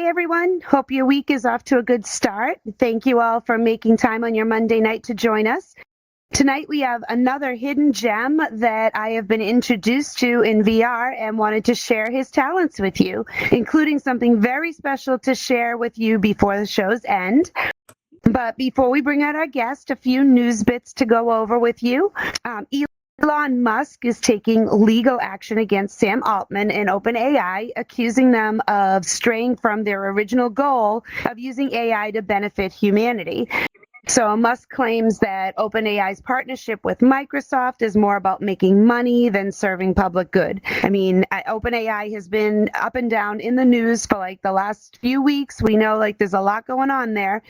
Hey everyone, hope your week is off to a good start. Thank you all for making time on your Monday night to join us. Tonight we have another hidden gem that I have been introduced to in VR and wanted to share his talents with you, including something very special to share with you before the show's end. But before we bring out our guest, a few news bits to go over with you. Elon Musk is taking legal action against Sam Altman and OpenAI, accusing them of straying from their original goal of using AI to benefit humanity. So Musk claims that OpenAI's partnership with Microsoft is more about making money than serving public good. I mean, OpenAI has been up and down in the news for like the last few weeks. We know like there's a lot going on there.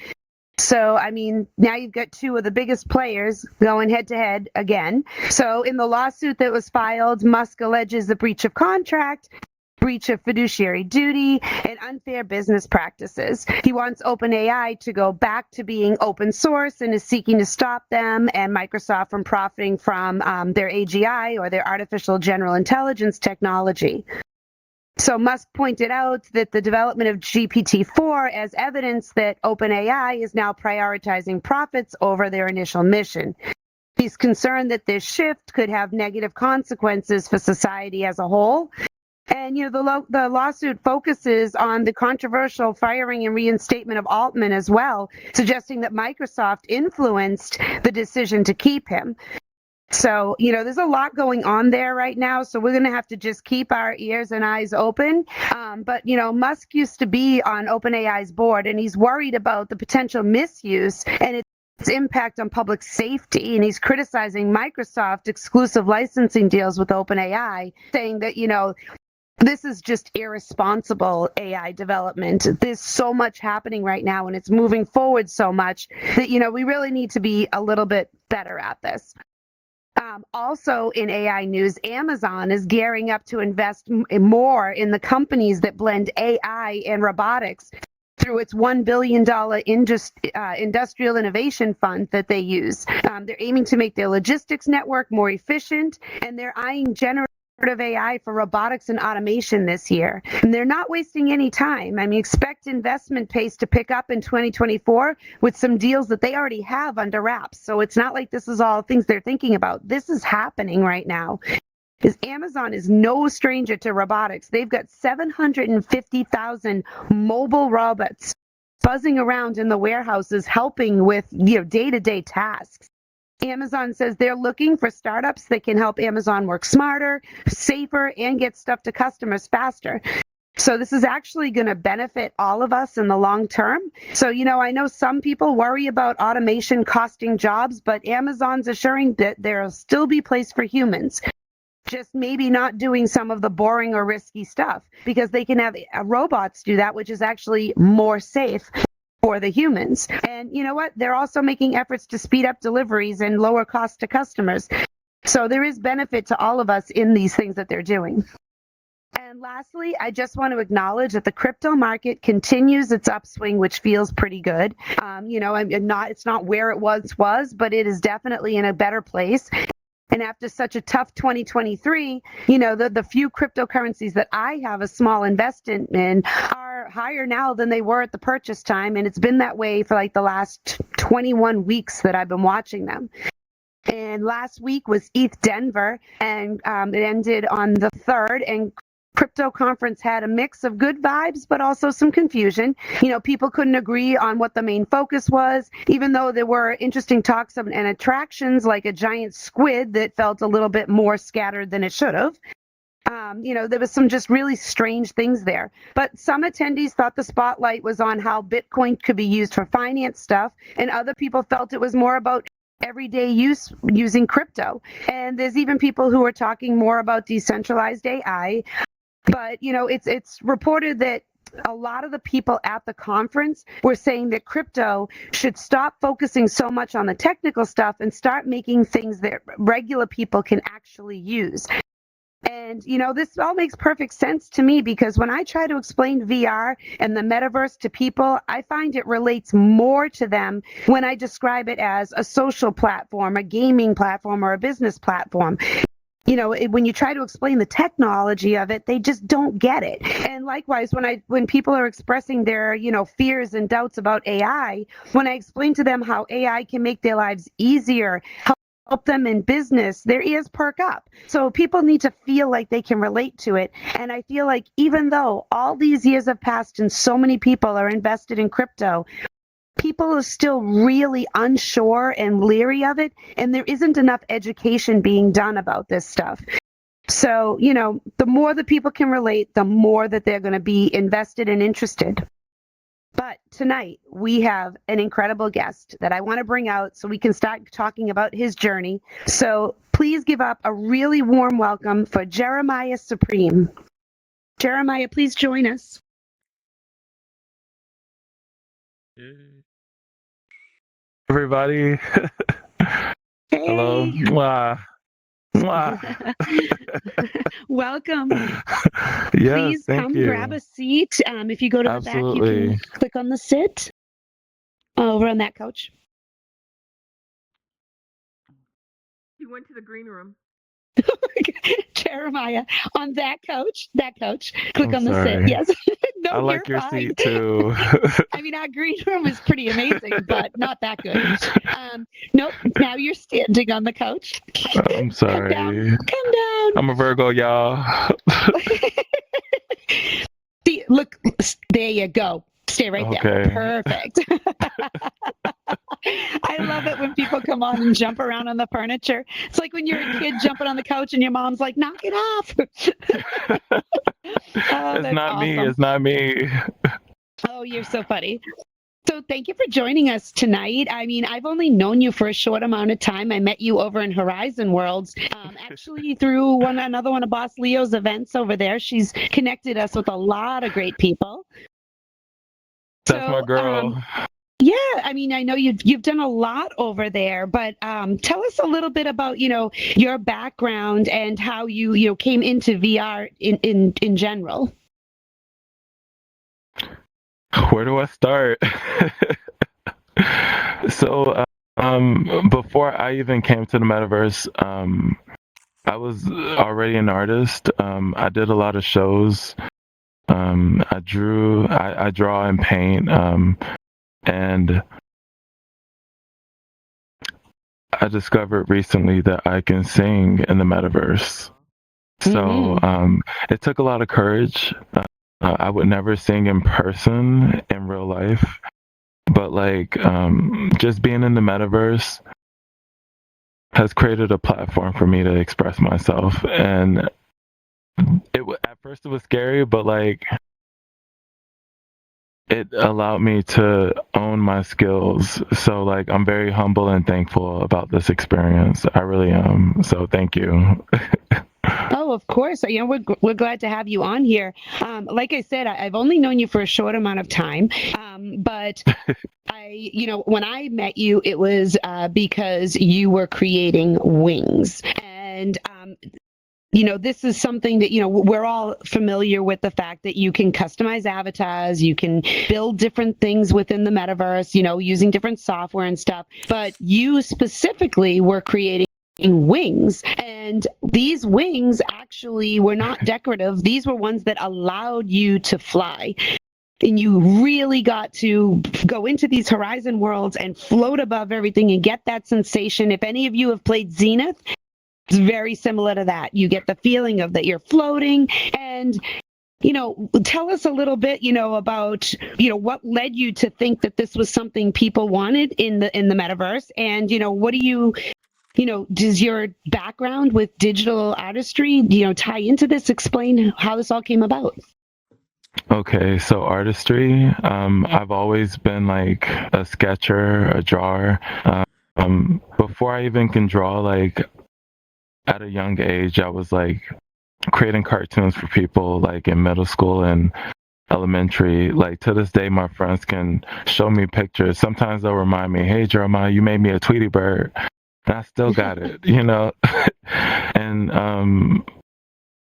So, I mean, now you've got two of the biggest players going head to head again. So in the lawsuit that was filed, Musk alleges the breach of contract, breach of fiduciary duty, and unfair business practices. He wants OpenAI to go back to being open source and is seeking to stop them and Microsoft from profiting from their AGI or their artificial general intelligence technology. So Musk pointed out that the development of GPT-4 as evidence that OpenAI is now prioritizing profits over their initial mission. He's concerned that this shift could have negative consequences for society as a whole. And, you know, the lawsuit focuses on the controversial firing and reinstatement of Altman as well, suggesting that Microsoft influenced the decision to keep him. So, you know, there's a lot going on there right now. So we're going to have to just keep our ears and eyes open. But, you know, Musk used to be on OpenAI's board, and he's worried about the potential misuse and its impact on public safety. And he's criticizing Microsoft exclusive licensing deals with OpenAI, saying that, you know, this is just irresponsible AI development. There's so much happening right now, and it's moving forward so much that, you know, we really need to be a little bit better at this. Also in AI news, Amazon is gearing up to invest more in the companies that blend AI and robotics through its $1 billion industrial innovation fund that they use. They're aiming to make their logistics network more efficient, and they're eyeing generative AI for robotics and automation this year. And they're not wasting any time. I mean, expect investment pace to pick up in 2024 with some deals that they already have under wraps. So it's not like this is all things they're thinking about. This is happening right now. Because Amazon is no stranger to robotics. They've got 750,000 mobile robots buzzing around in the warehouses helping with, you know, day-to-day tasks. Amazon says they're looking for startups that can help Amazon work smarter, safer, and get stuff to customers faster. So this is actually going to benefit all of us in the long term. So, you know, I know some people worry about automation costing jobs, but Amazon's assuring that there'll still be place for humans. Just maybe not doing some of the boring or risky stuff, because they can have robots do that, which is actually more safe for the humans. And you know what? They're also making efforts to speed up deliveries and lower costs to customers. So there is benefit to all of us in these things that they're doing. And lastly, I just want to acknowledge that the crypto market continues its upswing, which feels pretty good. You know, it's not where it once was, but it is definitely in a better place. And after such a tough 2023, you know, the few cryptocurrencies that I have a small investment in are higher now than they were at the purchase time. And it's been that way for like the last 21 weeks that I've been watching them. And last week was ETH Denver, and it ended on the 3rd. And Crypto Conference had a mix of good vibes, but also some confusion. You know, people couldn't agree on what the main focus was, even though there were interesting talks and attractions like a giant squid that felt a little bit more scattered than it should have. You know, there was some just really strange things there. But some attendees thought the spotlight was on how Bitcoin could be used for finance stuff, and other people felt it was more about everyday use using crypto. And there's even people who are talking more about decentralized AI. But, you know, it's reported that a lot of the people at the conference were saying that crypto should stop focusing so much on the technical stuff and start making things that regular people can actually use. And, you know, this all makes perfect sense to me, because when I try to explain VR and the metaverse to people, I find it relates more to them when I describe it as a social platform, a gaming platform, or a business platform. when you try to explain the technology of it, they just don't get it. And likewise, when people are expressing their, fears and doubts about AI, when I explain to them how AI can make their lives easier, help them in business, their ears perk up. So people need to feel like they can relate to it. And I feel like even though all these years have passed and so many people are invested in crypto, people are still really unsure and leery of it, and there isn't enough education being done about this stuff. So, the more that people can relate, the more that they're going to be invested and interested. But tonight, we have an incredible guest that I want to bring out so we can start talking about his journey. So please give up a really warm welcome for Jeremiah Supreme. Jeremiah, please join us. Everybody. Hey. Hello. Mwah. Mwah. Welcome. Yes, Please thank come you. grab a seat. If you go to the back, you can click on the sit over on that couch. You went to the green room. Jeremiah, on that couch, click on the sorry. sit. Yes. No, I like your fine. seat too. I mean, our green room is pretty amazing, but not that good. Nope. Now you're standing on the couch. I'm sorry. Come down. I'm a Virgo, y'all. See, look, there you go. Stay right there. Perfect. I love it when people come on and jump around on the furniture. It's like when you're a kid jumping on the couch and your mom's like, knock it off. It's not me. It's not me. Oh, you're so funny. So thank you for joining us tonight. I mean, I've only known you for a short amount of time. I met you over in Horizon Worlds, actually through another one of Boss Leo's events over there. She's connected us with a lot of great people. That's my girl. Yeah, I mean, I know you've done a lot over there, but tell us a little bit about your background and how you came into VR in general. Where do I start? So, before I even came to the Metaverse, I was already an artist. I did a lot of shows. I draw and paint. And I discovered recently that I can sing in the Metaverse. So it took a lot of courage. I would never sing in person in real life, but just being in the Metaverse has created a platform for me to express myself. And at first it was scary, but it allowed me to own my skills. So I'm very humble and thankful about this experience. I really am. So thank you. Oh, of course. We're glad to have you on here. Like I said, I've only known you for a short amount of time, but when I met you, it was because you were creating wings. And this is something that, we're all familiar with the fact that you can customize avatars, you can build different things within the metaverse, using different software and stuff. But you specifically were creating wings, and these wings actually were not decorative. These were ones that allowed you to fly. And you really got to go into these horizon worlds and float above everything and get that sensation. If any of you have played Zenith, it's very similar to that. You get the feeling of that you're floating. And tell us a little bit about what led you to think that this was something people wanted in the metaverse. And what do you does your background with digital artistry tie into this? Explain how this all came about. Okay, so artistry, I've always been a sketcher, a drawer. Before I even can draw, at a young age, I was creating cartoons for people in middle school and elementary. To this day, my friends can show me pictures. Sometimes they'll remind me, hey, Jeremiah, you made me a Tweety bird. And I still got it, And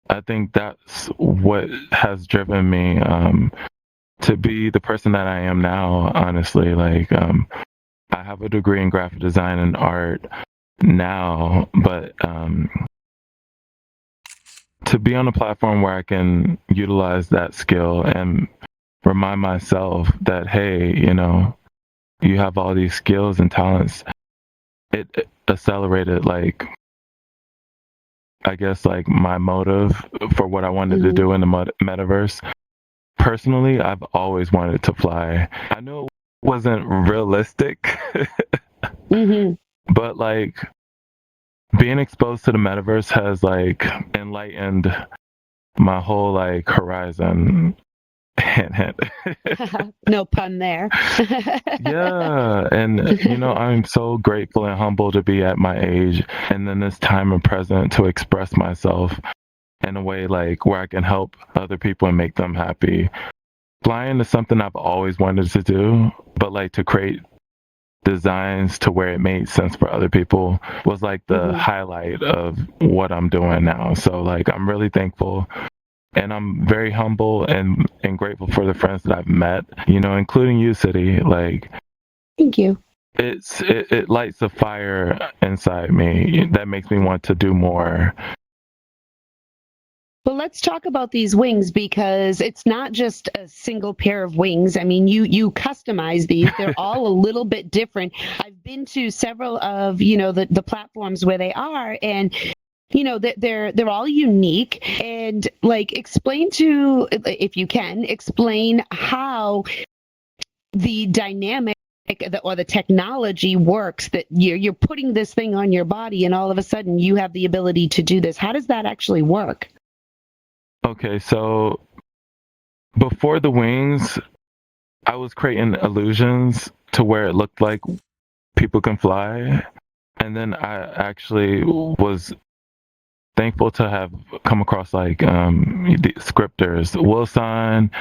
I think that's what has driven me to be the person that I am now, honestly. I have a degree in graphic design and art now, but to be on a platform where I can utilize that skill and remind myself that, hey, you have all these skills and talents. It accelerated, like, I guess, like my motive for what I wanted to do in the metaverse. Personally, I've always wanted to fly. I knew it wasn't realistic, but like being exposed to the metaverse has like enlightened my whole like horizon. Hint, hint. No pun there. Yeah, and I'm so grateful and humble to be at my age and in this time and present to express myself in a way like where I can help other people and make them happy. Flying is something I've always wanted to do, but like to create designs to where it made sense for other people was like the highlight of what I'm doing now. So like I'm really thankful. And I'm very humble and grateful for the friends that I've met, including you, City. Like, thank you. It lights a fire inside me that makes me want to do more. Well, let's talk about these wings because it's not just a single pair of wings. I mean, you customize these. They're all a little bit different. I've been to several of, the platforms where they are, and they're all unique. And like, explain if you can, explain how the dynamic or the technology works, that you're putting this thing on your body and all of a sudden you have the ability to do this. How does that actually work? Okay, so before the wings, I was creating illusions to where it looked like people can fly. And then I actually was thankful to have come across like the scripters, Wilson,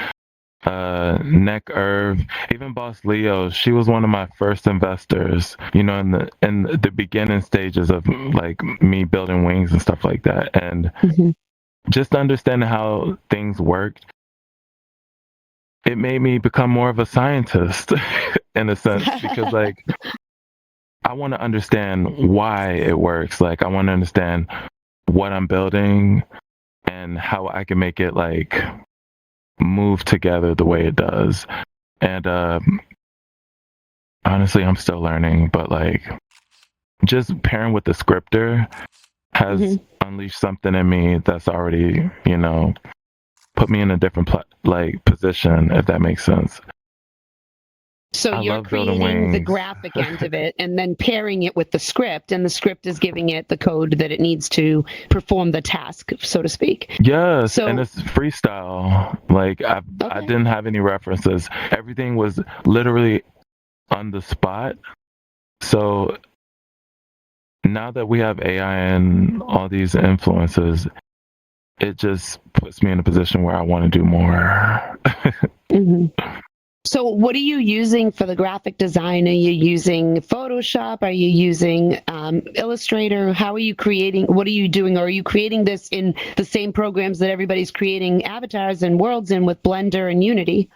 Neck Irv, even Boss Leo. She was one of my first investors, in the beginning stages of like me building wings and stuff like that. And just understanding how things worked, it made me become more of a scientist in a sense, because like I want to understand why it works. Like I want to understand what I'm building and how I can make it like move together the way it does. And honestly, I'm still learning, but like just pairing with the scripter has unleashed something in me that's already, put me in a different position, if that makes sense. So you're creating the graphic end of it and then pairing it with the script, and the script is giving it the code that it needs to perform the task, so to speak. Yes, and it's freestyle. Like I didn't have any references. Everything was literally on the spot. So now that we have AI and all these influences, it just puts me in a position where I want to do more. So what are you using for the graphic design? Are you using Photoshop? Are you using Illustrator? How are you creating? What are you doing? Or are you creating this in the same programs that everybody's creating avatars and worlds in with Blender and Unity?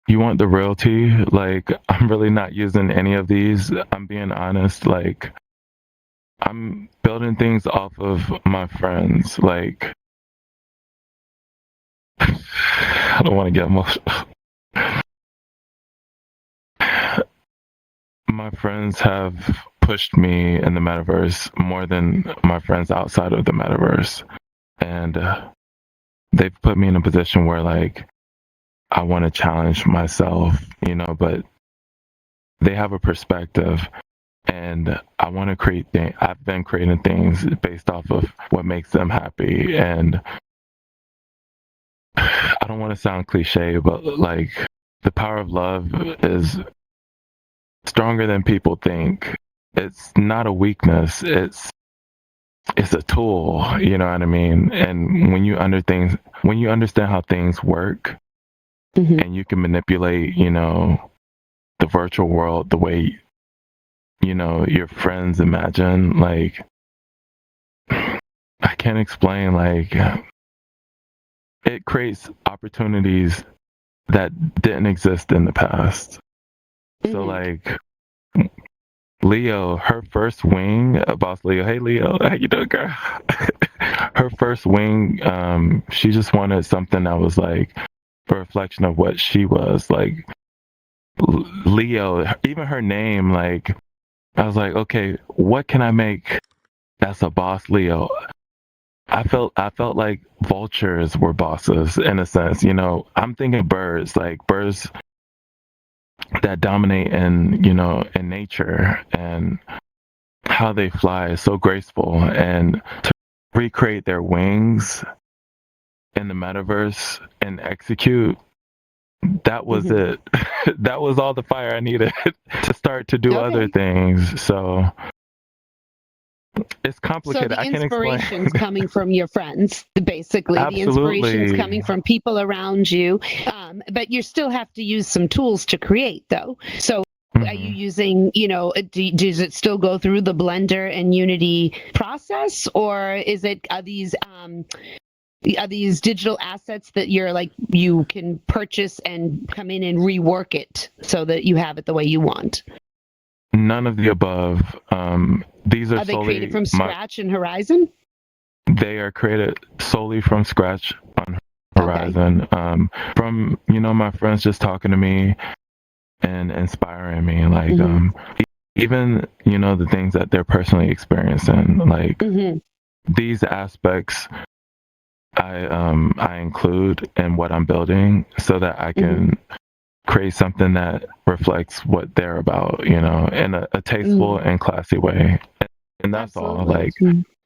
You want the realty? Like, I'm really not using any of these. I'm being honest. Like, I'm building things off of my friends. Like, I don't want to get emotional. My friends have pushed me in the metaverse more than my friends outside of the metaverse. And they've put me in a position where, like, I want to challenge myself, but they have a perspective. And I want to create things. I've been creating things based off of what makes them happy. And I don't want to sound cliche, but like the power of love is stronger than people think. It's not a weakness. It's a tool. You know what I mean? And when you understand how things work, and you can manipulate, the virtual world the way your friends imagine, like I can't explain, like it creates opportunities that didn't exist in the past. So like Leo, her first wing, Boss Leo, hey Leo, how you doing, girl? her first wing, she just wanted something that was like a reflection of what she was, like Leo. Even her name, like I was like, okay, what can I make that's a boss Leo? I felt like vultures were bosses in a sense. I'm thinking birds, like birds that dominate in nature, and how they fly is so graceful, and to recreate their wings in the metaverse and execute, that was it. That was all the fire I needed to start to do other things. So it's So complicated. the I can't explain. inspiration's coming from your friends, basically. The inspiration's Absolutely. coming from people around you, but you still have to use some tools to create, though. So are you using, does it still go through the Blender and Unity process, or is it are these digital assets that you can purchase and come in and rework it so that you have it the way you want? None of the above. These are Are they created solely from scratch in Horizon? They are created solely from scratch on Okay. Horizon. From my friends just talking to me and inspiring me, like even the things that they're personally experiencing, like these aspects I include in what I'm building so that I can create something that reflects what they're about, in a tasteful and classy way. And that's all. Like,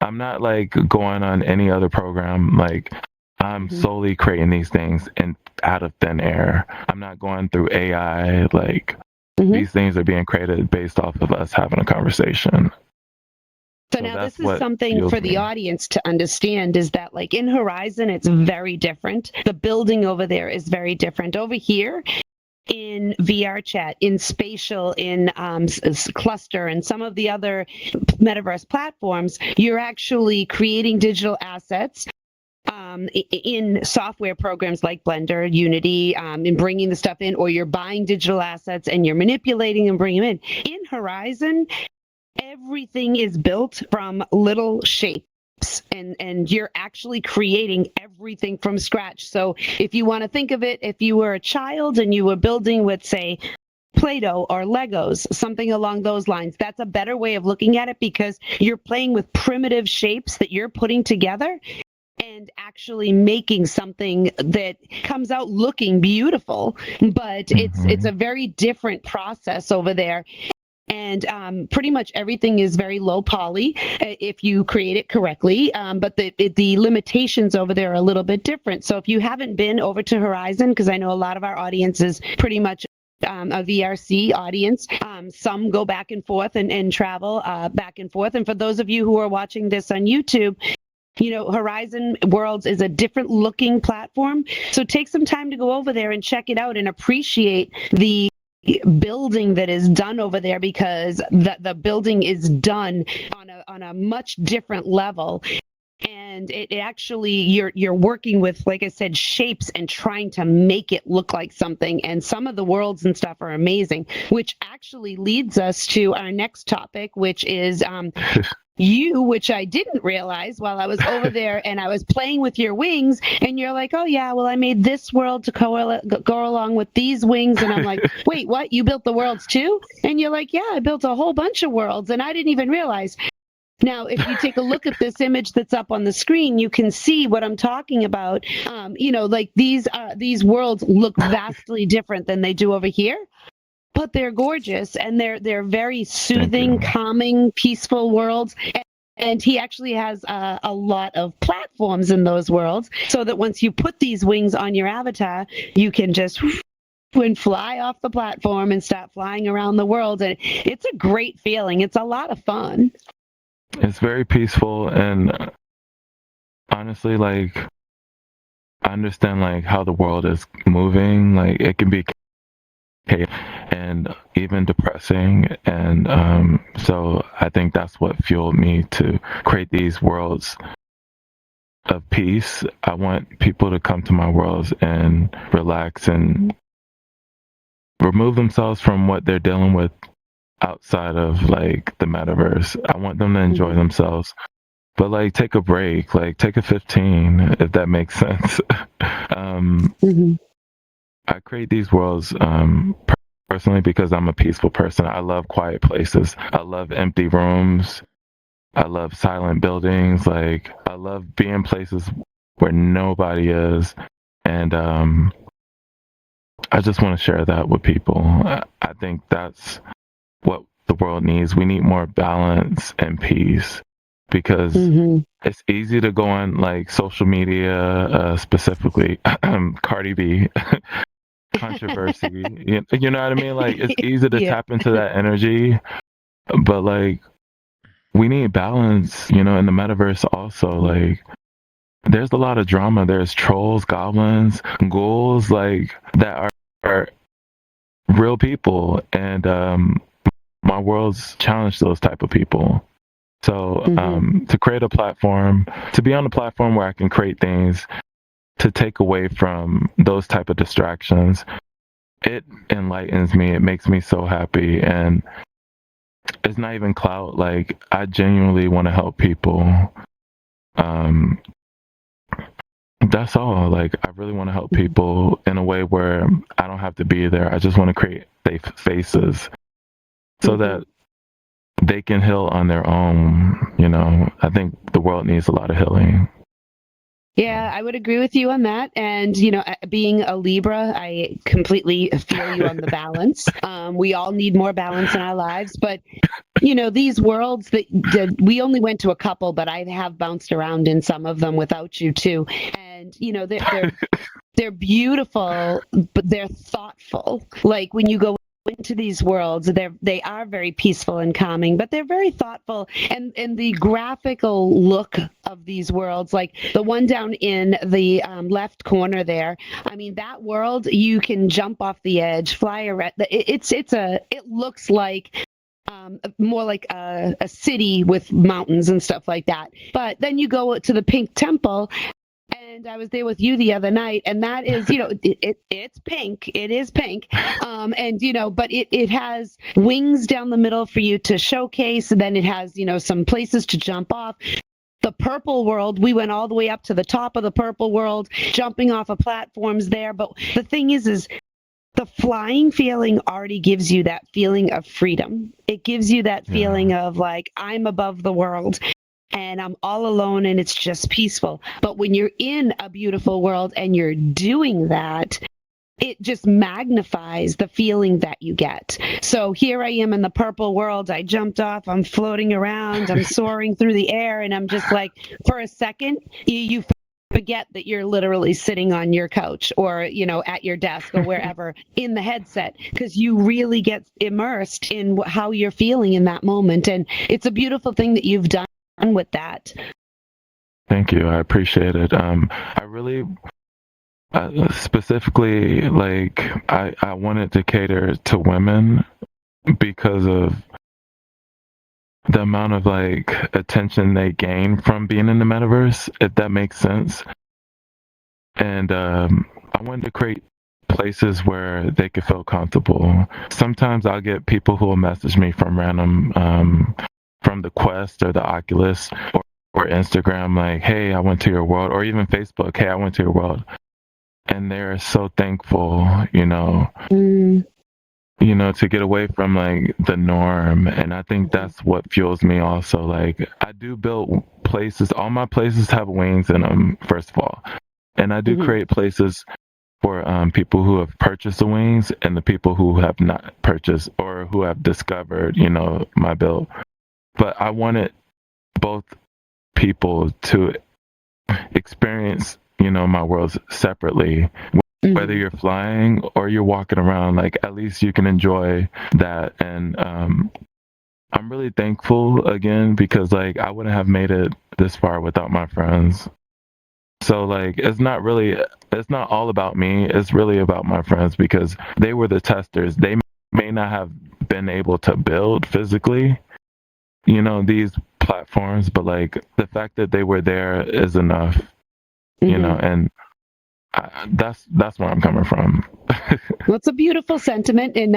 I'm not like going on any other program. Like, I'm solely creating these things and out of thin air. I'm not going through AI. Like, these things are being created based off of us having a conversation. So now this is something for the audience to understand, is that like in Horizon, it's very different. The building over there is very different. Over here in VR chat, in spatial, in cluster, and some of the other metaverse platforms, you're actually creating digital assets in software programs like Blender, Unity, and bringing the stuff in, or you're buying digital assets and you're manipulating and bringing them in. In Horizon, everything is built from little shapes, and you're actually creating everything from scratch. So if you want to think of it, if you were a child and you were building with, say, Play-Doh or Legos, something along those lines, that's a better way of looking at it, because you're playing with primitive shapes that you're putting together and actually making something that comes out looking beautiful. But it's a very different process over there. And pretty much everything is very low poly if you create it correctly. But the limitations over there are a little bit different. So if you haven't been over to Horizon, because I know a lot of our audience is pretty much a VRC audience. Some go back and forth and travel back and forth. And for those of you who are watching this on YouTube, Horizon Worlds is a different looking platform. So take some time to go over there and check it out and appreciate the building that is done over there, because the building is done on a much different level. And it actually, you're working with, like I said, shapes and trying to make it look like something. And some of the worlds and stuff are amazing, which actually leads us to our next topic, which is which I didn't realize while I was over there and I was playing with your wings, and you're like, oh yeah, well, I made this world to go along with these wings. And I'm like, wait, what? You built the worlds too? And you're like, yeah, I built a whole bunch of worlds, and I didn't even realize. Now, if you take a look at this image that's up on the screen, you can see what I'm talking about. Like these worlds look vastly different than they do over here, but they're gorgeous, and they're very soothing, calming, peaceful worlds. And he actually has a lot of platforms in those worlds, so that once you put these wings on your avatar, you can just fly off the platform and start flying around the world. And it's a great feeling. It's a lot of fun. It's very peaceful, and honestly, like, I understand like how the world is moving. Like, it can be chaotic and even depressing, and so I think that's what fueled me to create these worlds of peace. I want people to come to my worlds and relax and remove themselves from what they're dealing with outside of like the metaverse. I want them to enjoy themselves but like take a break, like take a 15, if that makes sense. Mm-hmm. I create these worlds personally because I'm a peaceful person. I love quiet places. I love empty rooms. I love silent buildings. Like I love being places where nobody is, and I just want to share that with people. I think that's what the world needs. We need more balance and peace because Mm-hmm. it's easy to go on like social media, specifically Cardi B controversy. You know what I mean? Like it's easy to Yeah. tap into that energy, but like we need balance, in the metaverse also. Like there's a lot of drama. There's trolls, goblins, ghouls, like that are real people, and my world's challenged those type of people. So Mm-hmm. to create a platform, to be on a platform where I can create things to take away from those type of distractions, it enlightens me. It makes me so happy, and it's not even clout. Like I genuinely want to help people. Um, that's all. Like I really want to help people in a way where I don't have to be there. I just want to create safe spaces so Mm-hmm. that they can heal on their own. I think the world needs a lot of healing. Yeah, I would agree with you on that. And, being a Libra, I completely feel you on the balance. We all need more balance in our lives. But, these worlds that we only went to a couple, but I have bounced around in some of them without you too. And, they're beautiful, but they're thoughtful. Like when you go into these worlds, they are very peaceful and calming, but they're very thoughtful. And the graphical look of these worlds, like the one down in the left corner there, I mean that world, you can jump off the edge, fly around. It looks like more like a city with mountains and stuff like that. But then you go to the Pink Temple, and I was there with you the other night, and that is, it's pink. It is pink, and but it has wings down the middle for you to showcase, and then it has some places to jump off. The purple world, we went all the way up to the top of the purple world, jumping off of platforms there. But the thing is the flying feeling already gives you that feeling of freedom. It gives you that feeling of like, I'm above the world and I'm all alone and it's just peaceful. But when you're in a beautiful world and you're doing that, it just magnifies the feeling that you get. So here I am in the purple world. I jumped off, I'm floating around, I'm soaring through the air, and I'm just like, for a second, you forget that you're literally sitting on your couch or at your desk or wherever in the headset, because you really get immersed in how you're feeling in that moment. And it's a beautiful thing that you've done with that. Thank you. I appreciate it. I really specifically, like I wanted to cater to women because of the amount of like attention they gain from being in the metaverse, if that makes sense. And I wanted to create places where they could feel comfortable. Sometimes I'll get people who will message me from random, from the Quest or the Oculus or Instagram, like, hey, I went to your world, or even Facebook, hey, I went to your world. And they're so thankful, to get away from like the norm. And I think that's what fuels me also. Like I do build places, all my places have wings in them, first of all. And I do create places for people who have purchased the wings and the people who have not purchased or who have discovered, my build. But I wanted both people to experience, my worlds separately. Whether you're flying or you're walking around, like at least you can enjoy that. And I'm really thankful again because like I wouldn't have made it this far without my friends. So like it's not all about me. It's really about my friends because they were the testers. They may not have been able to build physically, these platforms, but like the fact that they were there is enough, and that's where I'm coming from. Well, it's a beautiful sentiment, and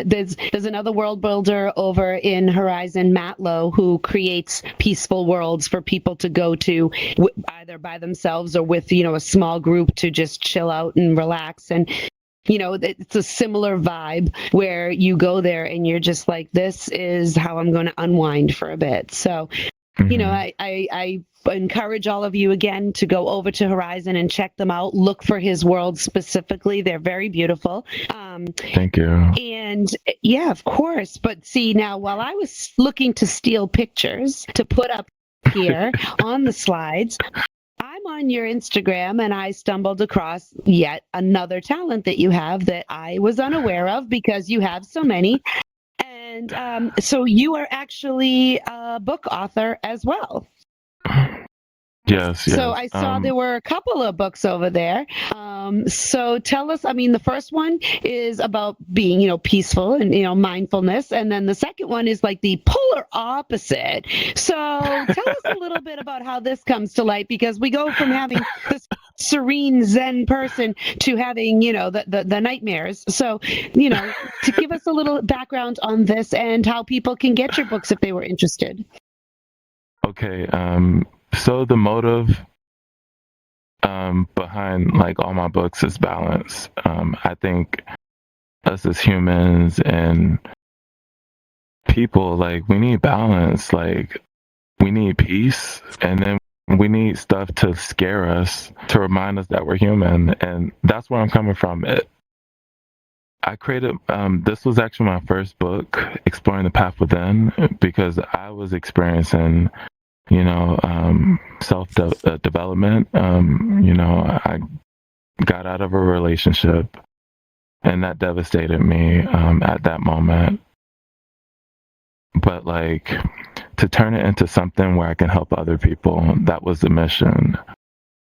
there's another world builder over in Horizon, Matt Lowe, who creates peaceful worlds for people to go to, either by themselves or with a small group to just chill out and relax. And it's a similar vibe where you go there and you're just like, this is how I'm going to unwind for a bit. So, I encourage all of you again to go over to Horizon and check them out. Look for his world specifically. They're very beautiful. Thank you. And yeah, of course. But see, now while I was looking to steal pictures to put up here on the slides, I'm on your Instagram and I stumbled across yet another talent that you have that I was unaware of because you have so many. And so you are actually a book author as well. Yes. So I saw there were a couple of books over there. So tell us, the first one is about being, peaceful and, mindfulness. And then the second one is like the polar opposite. So tell us a little bit about how this comes to light, because we go from having this serene Zen person to having, the nightmares. So, to give us a little background on this and how people can get your books if they were interested. Okay. So the motive behind like all my books is balance. I think us as humans and people, like, we need balance. Like, we need peace, and then we need stuff to scare us, to remind us that we're human. And that's where I'm coming from. I created, this was actually my first book, Exploring the Path Within, because I was experiencing self-development. I got out of a relationship and that devastated me at that moment. But like, to turn it into something where I can help other people, that was the mission.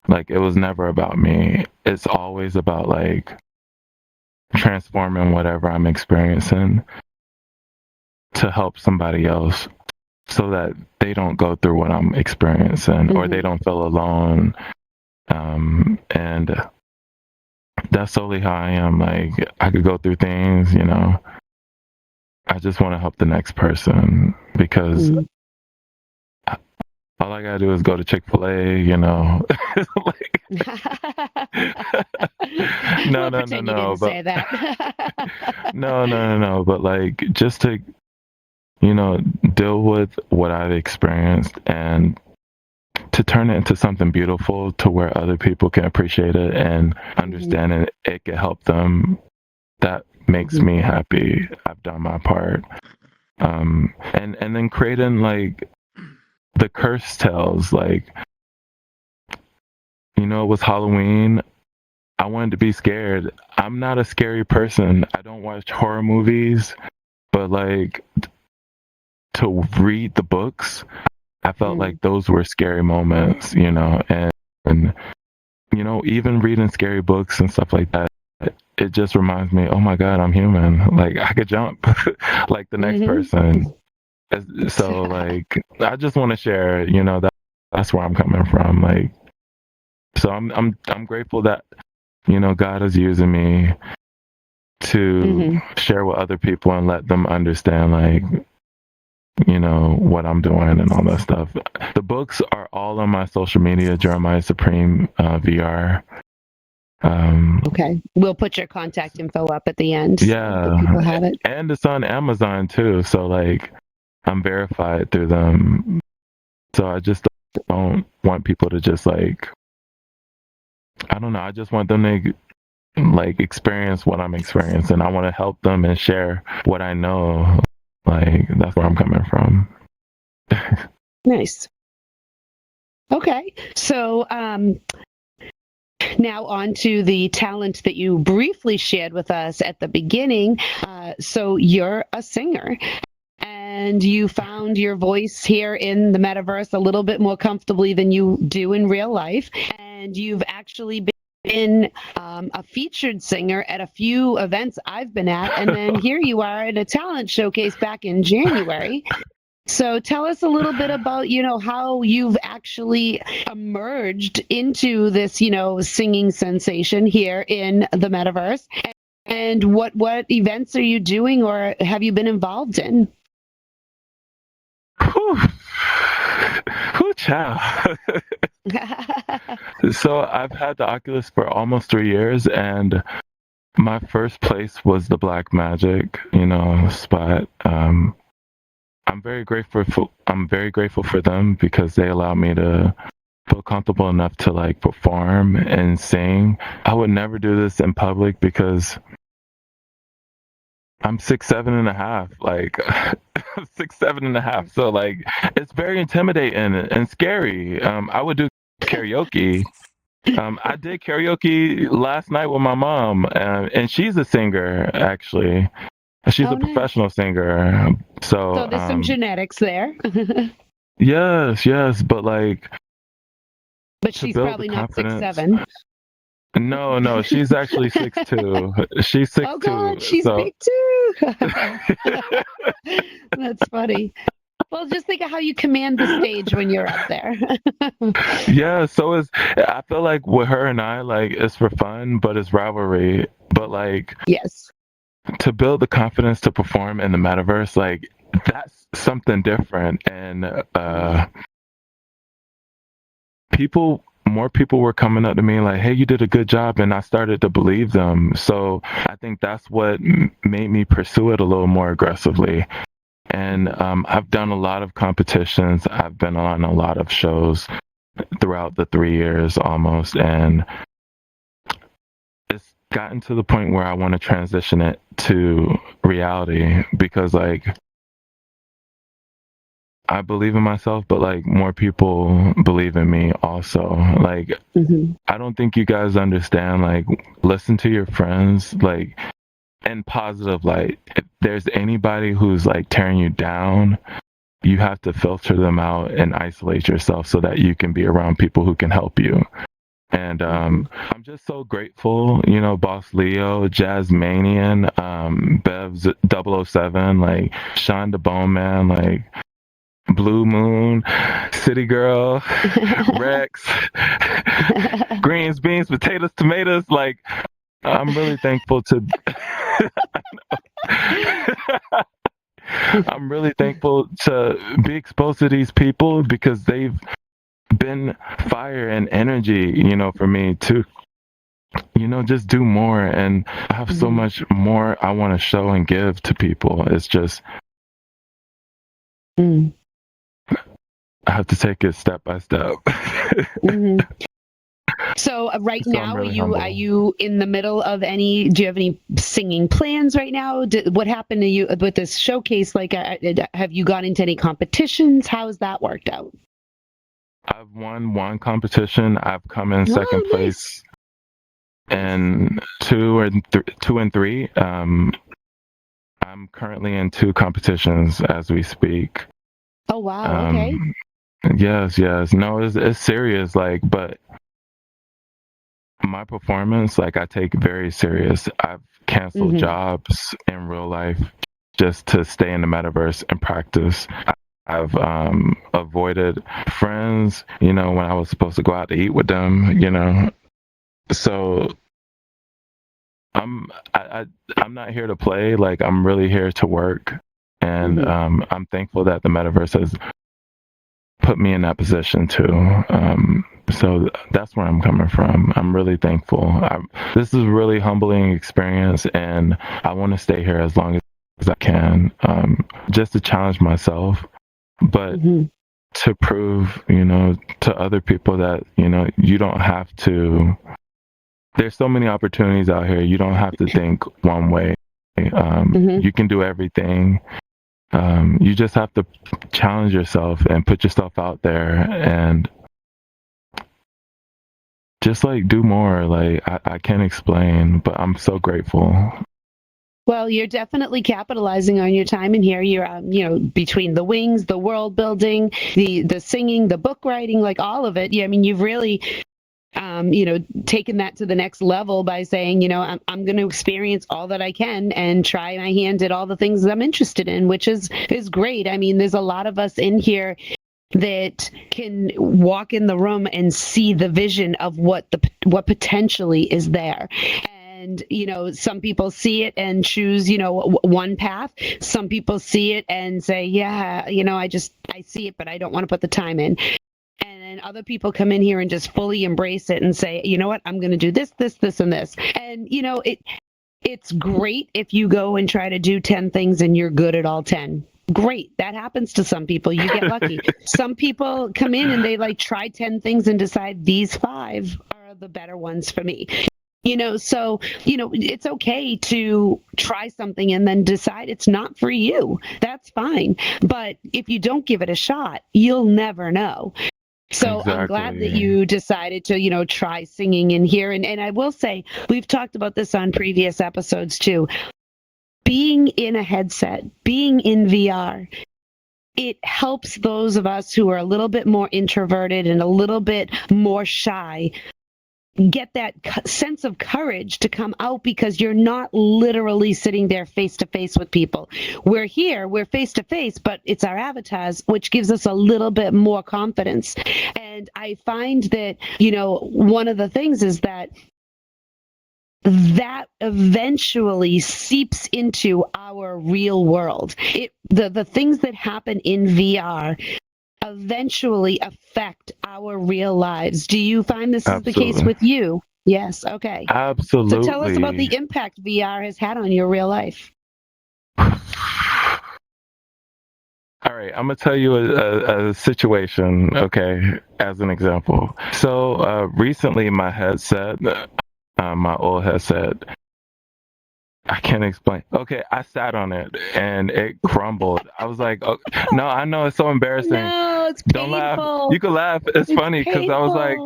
Like, it was never about me. It's always about like transforming whatever I'm experiencing to help somebody else, so that they don't go through what I'm experiencing, or they don't feel alone. And that's solely how I am. Like, I could go through things, I just want to help the next person, because all I gotta do is go to Chick-fil-A, like, no, but say that. no, but like, just to deal with what I've experienced and to turn it into something beautiful, to where other people can appreciate it and understand it can help them. That makes me happy. I've done my part. And then creating like the curse tales, like, it was Halloween. I wanted to be scared. I'm not a scary person. I don't watch horror movies, but like, to read the books, I felt like those were scary moments, and even reading scary books and stuff like that, it just reminds me, oh my God, I'm human. Like, I could jump like the next person. So like, I just want to share, that's where I'm coming from. Like, so I'm grateful that, God is using me to share with other people and let them understand, like, what I'm doing and all that stuff. The books are all on my social media, Jeremiah Supreme VR. Okay, we'll put your contact info up at the end. Yeah, so people have it. And it's on Amazon too. So like, I'm verified through them. So I just don't want people to just like, I don't know. I just want them to like experience what I'm experiencing. I want to help them and share what I know. Like, that's where I'm coming from. Nice. Okay, so now on to the talent that you briefly shared with us at the beginning. So you're a singer, and you found your voice here in the metaverse a little bit more comfortably than you do in real life, and you've actually been a featured singer at a few events I've been at, and then here you are at a talent showcase back in January. So tell us a little bit about, how you've actually emerged into this, singing sensation here in the metaverse, and what events are you doing or have you been involved in? Whew. Whew, child. So I've had the Oculus for almost 3 years, and my first place was the Black Magic, spot. I'm very grateful for them because they allow me to feel comfortable enough to like perform and sing. I would never do this in public because I'm 6'7.5", like 6'7.5". So like it's very intimidating and scary. I would do karaoke. I did karaoke last night with my mom, and she's a singer actually. She's Oh, a nice. professional singer. So So there's some genetics there. yes, but like But to she's build the probably not confidence. 6'7". No, she's actually 6'2". She's Oh 6'2". God, she's So big too. That's funny. Well, just think of how you command the stage when you're up there. yeah, I feel like with her and I, like it's for fun, but it's rivalry. But like Yes. to build the confidence to perform in the metaverse, like that's something different. And more people were coming up to me like, "Hey, you did a good job," and I started to believe them. So I think that's what made me pursue it a little more aggressively. And I've done a lot of competitions. I've been on a lot of shows throughout the 3 years almost, and it's gotten to the point where I want to transition it to reality because like I believe in myself, but like more people believe in me also. Like I don't think you guys understand, like listen to your friends, like in positive light. If there's anybody who's like tearing you down, you have to filter them out and isolate yourself so that you can be around people who can help you. And I'm just so grateful, Boss Leo, Jazzmanian, Bev's 007, like Sean the Bone Man, like Blue Moon, CityGirl, Rex, greens, beans, potatoes, tomatoes. Like, I'm really thankful to. I'm really thankful to be exposed to these people because they've been fire and energy, for me to, just do more. And I have so much more I want to show and give to people. It's just, I have to take it step by step. So right So now, I'm really are you in the middle of any? Do you have any singing plans right now? What happened to you with this showcase? Like, have you gone into any competitions? How has that worked out? I've won one competition. I've come in second place in two and three. I'm currently in 2 competitions as we speak. Oh wow! Okay. Yes. No, it's serious. Like, but my performance, like, I take very serious. I've canceled jobs in real life just to stay in the metaverse and practice. I've avoided friends, when I was supposed to go out to eat with them. So I'm not here to play. Like I'm really here to work, and I'm thankful that the metaverse has put me in that position too. So that's where I'm coming from. I'm really thankful. This is a really humbling experience, and I want to stay here as long as I can, just to challenge myself, but to prove, to other people that, you don't have to. There's so many opportunities out here. You don't have to think one way. You can do everything. You just have to challenge yourself and put yourself out there and just like do more. Like I can't explain, but I'm so grateful. Well, you're definitely capitalizing on your time in here. You're, between the wings, the world building, the singing, the book writing, like all of it. Yeah, I mean, you've really taking that to the next level by saying, I'm going to experience all that I can and try my hand at all the things that I'm interested in, which is great. I mean, there's a lot of us in here that can walk in the room and see the vision of what potentially is there. And, some people see it and choose, one path. Some people see it and say, yeah, I see it, but I don't want to put the time in. And then other people come in here and just fully embrace it and say, you know what, I'm going to do this, this, this, and this. And, it's great if you go and try to do 10 things and you're good at all 10. Great. That happens to some people. You get lucky. Some people come in and they try 10 things and decide these 5 are the better ones for me. So, it's okay to try something and then decide it's not for you. That's fine. But if you don't give it a shot, you'll never know. So exactly. I'm glad that you decided to, try singing in here. And I will say, we've talked about this on previous episodes too. Being in a headset, being in VR, it helps those of us who are a little bit more introverted and a little bit more shy get that sense of courage to come out, because you're not literally sitting there face to face with people. We're here, we're face to face, but it's our avatars, which gives us a little bit more confidence. And I find that, one of the things is that eventually seeps into our real world. The things that happen in VR eventually affect our real lives. Do you find this is the case with you? Yes. Okay. Absolutely. So tell us about the impact VR has had on your real life. All right, I'm gonna tell you a situation, okay, as an example. So recently, my headset, my old headset, I can't explain. Okay, I sat on it and it crumbled. I was like, oh, no, I know it's so embarrassing. No, it's Don't painful. laugh. You can laugh. It's funny because I was like,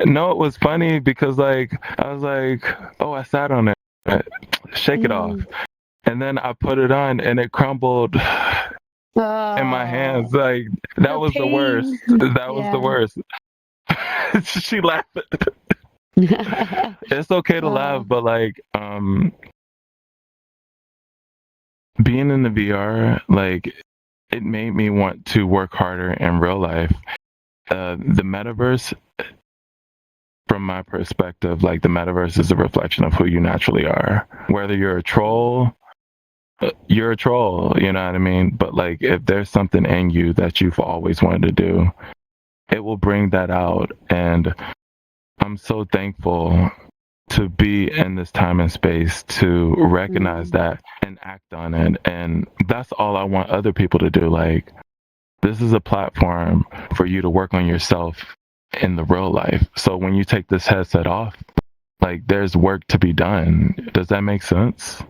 no, it was funny because I was like, oh, I sat on it. Shake it off. And then I put it on and it crumbled in my hands. Like, that was the worst. That was the worst. She laughed. It's okay to laugh, but being in the VR, it made me want to work harder in real life. The metaverse, from my perspective, the metaverse is a reflection of who you naturally are. Whether you're a troll, you're a troll, you know what I mean? But if there's something in you that you've always wanted to do, it will bring that out. And I'm so thankful to be in this time and space to recognize that and act on it. And that's all I want other people to do. This is a platform for you to work on yourself in the real life. So when you take this headset off, there's work to be done. Does that make sense?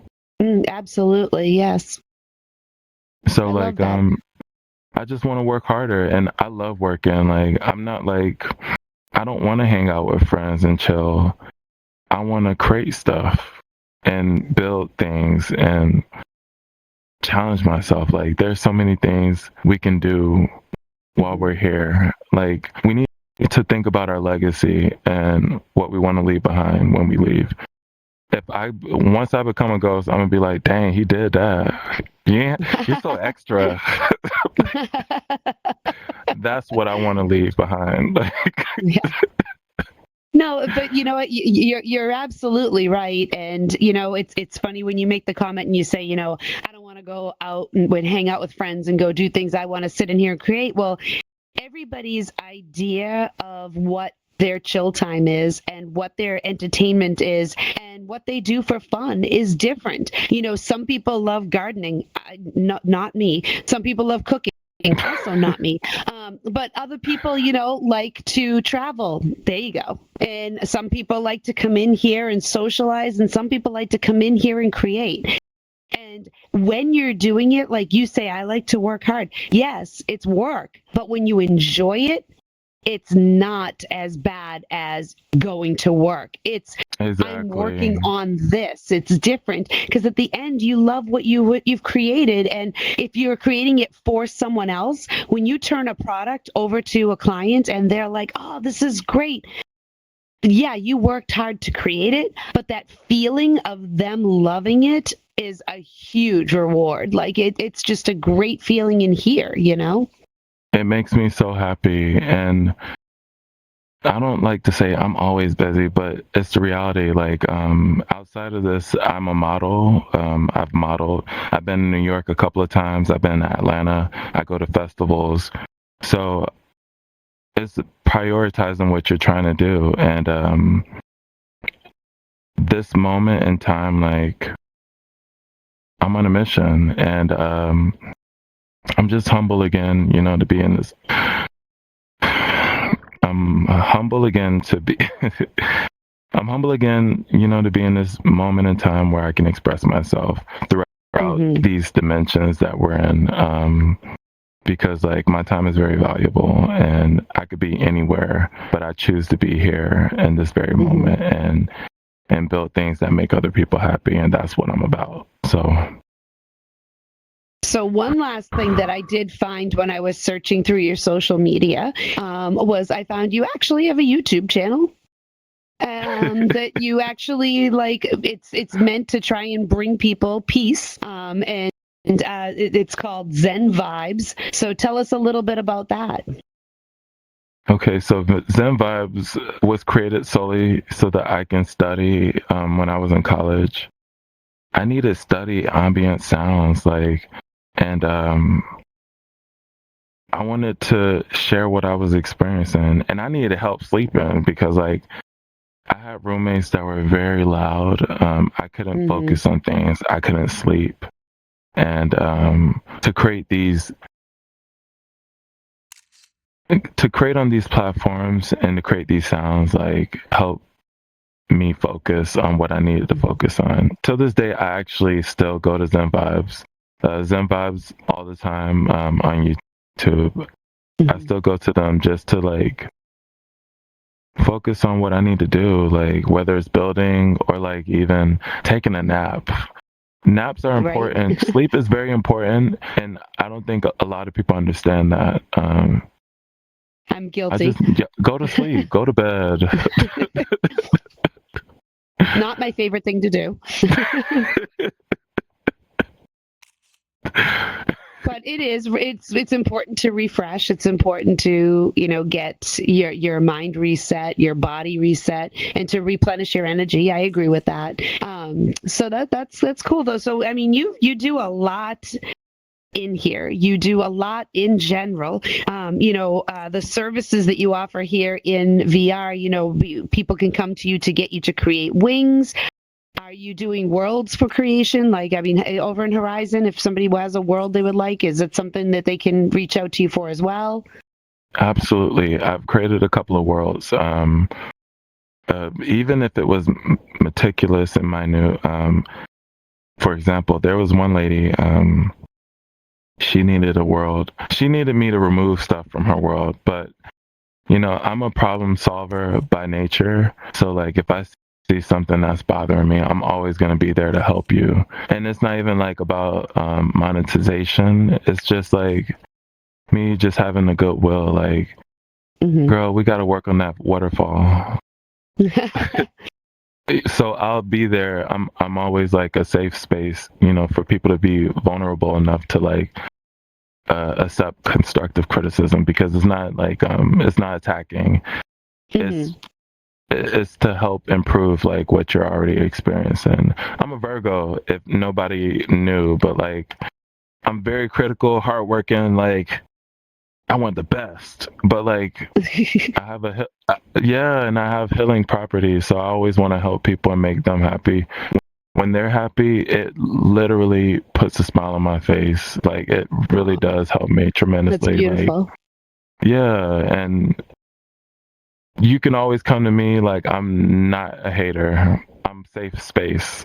Absolutely, yes. So I just want to work harder, and I love working. I'm not I don't want to hang out with friends and chill. I want to create stuff and build things and challenge myself. There's so many things we can do while we're here. We need to think about our legacy and what we want to leave behind when we leave. Once I become a ghost, I'm gonna be like, dang, he did that. Yeah, you're so extra. That's what I want to leave behind. No, but you know what? You're absolutely right. And it's funny when you make the comment and you say, I don't want to go out and hang out with friends and go do things. I want to sit in here and create. Well, everybody's idea of what their chill time is and what their entertainment is and what they do for fun is different. Some people love gardening, not me. Some people love cooking. Also not me. But other people, like to travel. There you go. And some people like to come in here and socialize, and some people like to come in here and create. And when you're doing it, like you say, I like to work hard. Yes, it's work. But when you enjoy it, it's not as bad as going to work. It's I'm working on this. It's different because at the end you love what you've created, and if you're creating it for someone else, when you turn a product over to a client and they're like, "Oh, this is great," yeah, you worked hard to create it, but that feeling of them loving it is a huge reward. Like it's just a great feeling in here, you know? It makes me so happy. And I don't like to say I'm always busy, but it's the reality. Like, outside of this, I'm a model. I've modeled. I've been in New York a couple of times. I've been in Atlanta. I go to festivals. So it's prioritizing what you're trying to do. And this moment in time, like, I'm on a mission, and I'm just humble again, to be in this. I'm humble again to be. I'm humble again, to be in this moment in time where I can express myself throughout these dimensions that we're in. Because like my time is very valuable, and I could be anywhere, but I choose to be here in this very moment and build things that make other people happy, and that's what I'm about. So one last thing that I did find when I was searching through your social media was I found you actually have a YouTube channel. That you actually like it's meant to try and bring people peace, and it's called Zen Vibes. So tell us a little bit about that. Okay, so Zen Vibes was created solely so that I can study. When I was in college, I needed to study ambient sounds, and I wanted to share what I was experiencing, and I needed help sleeping because like I had roommates that were very loud. I couldn't focus on things. I couldn't sleep. And to create on these platforms and to create these sounds, like help me focus on what I needed to focus on. Till this day, I actually still go to Zen Vibes. Zen Vibes all the time on YouTube. I still go to them just to like focus on what I need to do, like whether it's building or like even taking a nap. Naps are important. Right. Sleep is very important, and I don't think a lot of people understand that. I'm guilty. Go to sleep. Go to bed. Not my favorite thing to do. But it's important to refresh. It's important to, get your mind reset, your body reset, and to replenish your energy. I agree with that. So that's cool though. So I mean, you do a lot in here. You do a lot in general. The services that you offer here in VR, people can come to you to get you to create wings. Are you doing worlds for creation? Like, I mean, over in Horizon, if somebody has a world they would like, is it something that they can reach out to you for as well? Absolutely. I've created a couple of worlds. Even if it was meticulous and minute. For example, there was one lady, she needed a world. She needed me to remove stuff from her world, but I'm a problem solver by nature. So like if I see something that's bothering me, I'm always going to be there to help you. And it's not even like about monetization. It's just like me just having the goodwill, like, girl, we got to work on that waterfall. So I'll be there. I'm always like a safe space, for people to be vulnerable enough to like accept constructive criticism, because it's not like it's not attacking. It's to help improve like what you're already experiencing. I'm a Virgo, if nobody knew, but like I'm very critical, hardworking, like I want the best, but like I have and I have healing properties, so I always want to help people and make them happy. When they're happy, it literally puts a smile on my face. Like it really does help me tremendously. That's beautiful. Like, yeah, and you can always come to me. Like I'm not a hater. I'm safe space.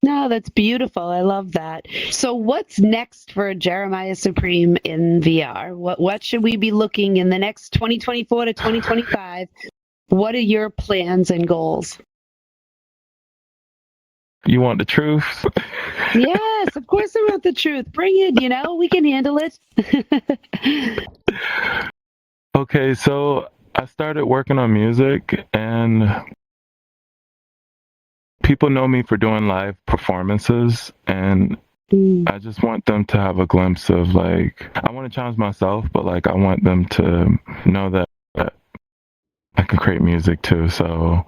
No, that's beautiful. I love that. So what's next for Jeremiah Supreme in VR? What should we be looking in the next 2024 to 2025? What are your plans and goals? You want the truth? Yes, of course I want the truth. Bring it, we can handle it. Okay, so I started working on music, and people know me for doing live performances, and I just want them to have a glimpse of, like, I want to challenge myself, but like I want them to know that I can create music too. So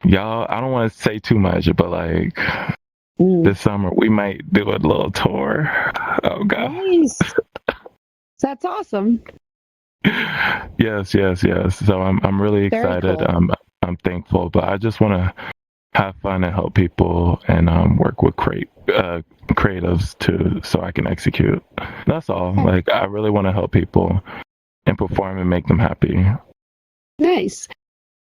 y'all, I don't want to say too much, but like this summer we might do a little tour. Oh God. Nice. That's awesome. Yes. So I'm really excited. Very cool. I'm thankful, but I just want to have fun and help people, and work with creatives too, so I can execute. That's all. Like, I really want to help people and perform and make them happy. Nice.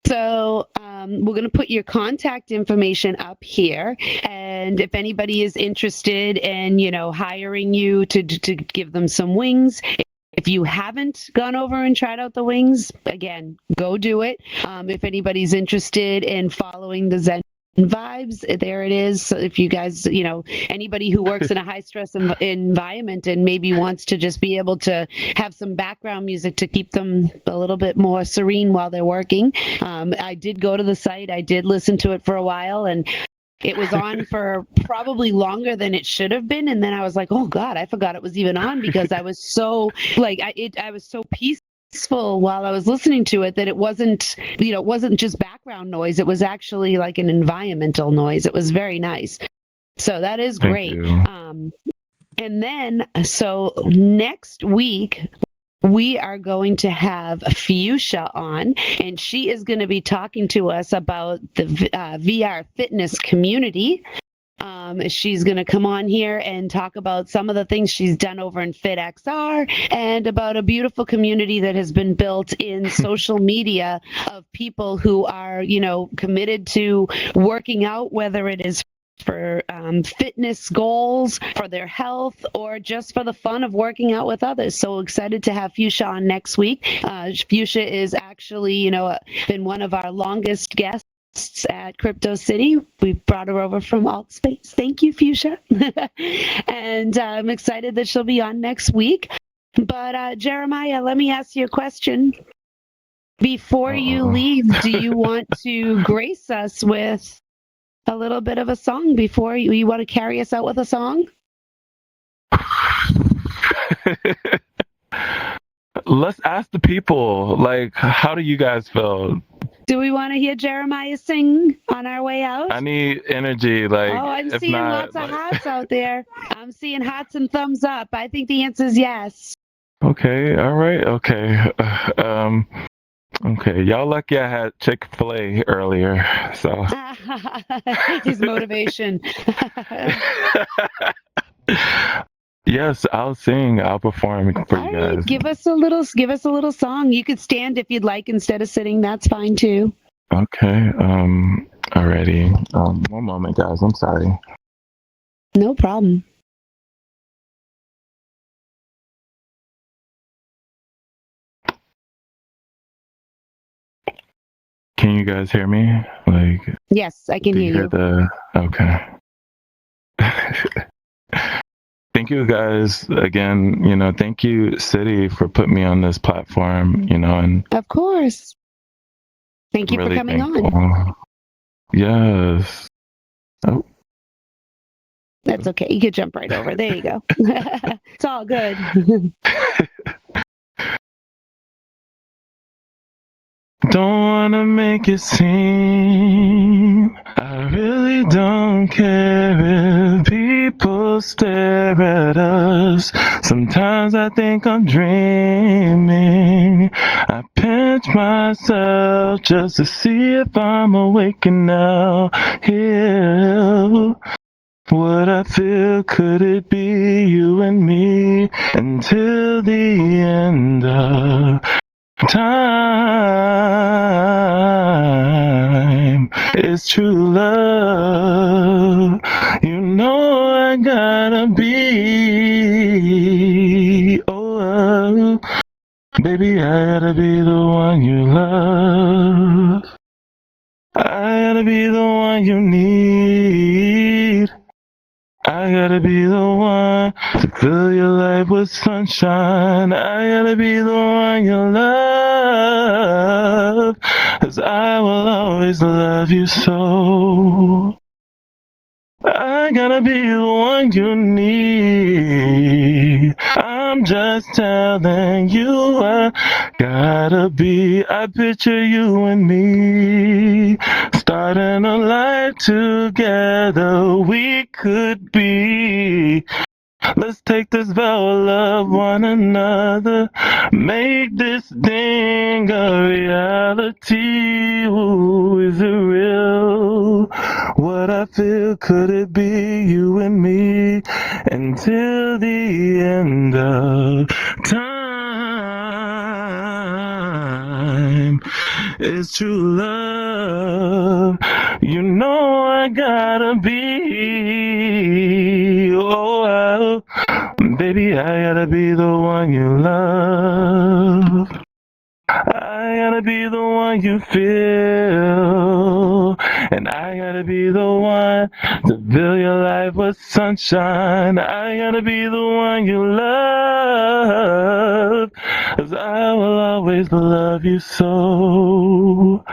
So we're going to put your contact information up here, and if anybody is interested in, hiring you to give them some wings. If you haven't gone over and tried out the wings, again, go do it. If anybody's interested in following the Zen vibes, there it is. So if you guys, anybody who works in a high stress environment and maybe wants to just be able to have some background music to keep them a little bit more serene while they're working. I did go to the site. I did listen to it for a while, and it was on for probably longer than it should have been. And then I was like, oh God, I forgot it was even on, because I was so I was so peaceful while I was listening to it that it wasn't just background noise. It was actually like an environmental noise. It was very nice. So that is great. And then, so next week, we are going to have Fuchsia on, and she is going to be talking to us about the VR fitness community. She's going to come on here and talk about some of the things she's done over in FitXR, and about a beautiful community that has been built in social media of people who are, committed to working out, whether it is for fitness goals, for their health, or just for the fun of working out with others. So excited to have Fuchsia on next week. Fuchsia is actually, been one of our longest guests at Crypto City. We brought her over from AltSpace. Thank you, Fuchsia. And I'm excited that she'll be on next week. But Jeremiah, let me ask you a question. Before you leave, do you want to grace us with a little bit of a song before you want to carry us out with a song? Let's ask the people, like, how do you guys feel? Do we want to hear Jeremiah sing on our way out? I need energy. Like, I'm seeing lots of hearts out there. I'm seeing hearts and thumbs up. I think the answer is yes. Okay. All right. Okay. Okay. Y'all lucky I had Chick-fil-A earlier. So. His motivation. Yes, I'll sing. I'll perform for you guys. Right, give us a little song. You could stand if you'd like instead of sitting. That's fine too. Okay. Alrighty. One moment, guys. I'm sorry. No problem. Can you guys hear me? Like. Yes, I can hear you. Okay. Thank you guys again. Thank you, City, for putting me on this platform, and of course. Thank you really for coming thankful. on. Yes. Oh. That's okay. You could jump right over. There you go. It's all good. Don't wanna make it seem I really don't care if people stare at us. Sometimes I think I'm dreaming. I pinch myself just to see if I'm awake and now. Here, what I feel, could it be you and me until the end of time? It's true love. I gotta be. Oh, baby, I gotta be the one you love. I gotta be the one you need. I gotta be the one to fill your life with sunshine. I gotta be the one you love, 'cause I will always love you so. I gotta be the one you need. I'm just telling you I gotta be. I picture you and me starting a life together. We could be. Let's take this vow of love one another. Make this thing a reality. Ooh, is it real? What I feel, could it be you and me until the end of time? It's true love. You know I gotta be. Oh, baby, I gotta be the one you love. I gotta be the one you feel. And I gotta be the one to fill your life with sunshine. I gotta be the one you love. 'Cause I will always love you so.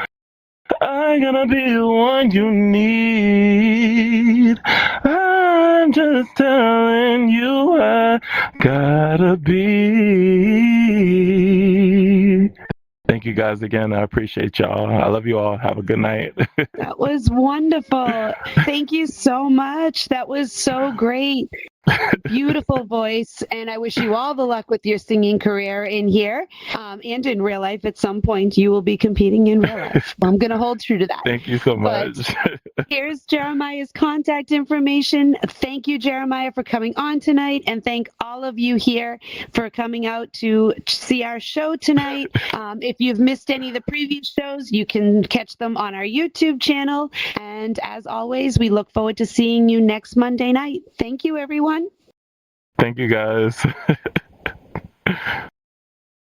I gotta be the one you need. I'm just telling you I gotta be. Thank you guys again. I appreciate y'all. I love you all. Have a good night. That was wonderful. Thank you so much. That was so great. Beautiful voice, and I wish you all the luck with your singing career in here and in real life. At some point, you will be competing in real life. I'm going to hold true to that. Thank you so But much. here's Jeremiah's contact information. Thank you, Jeremiah, for coming on tonight, and thank all of you here for coming out to see our show tonight. If you've missed any of the previous shows, you can catch them on our YouTube channel. And as always, we look forward to seeing you next Monday night. Thank you, everyone. Thank you guys.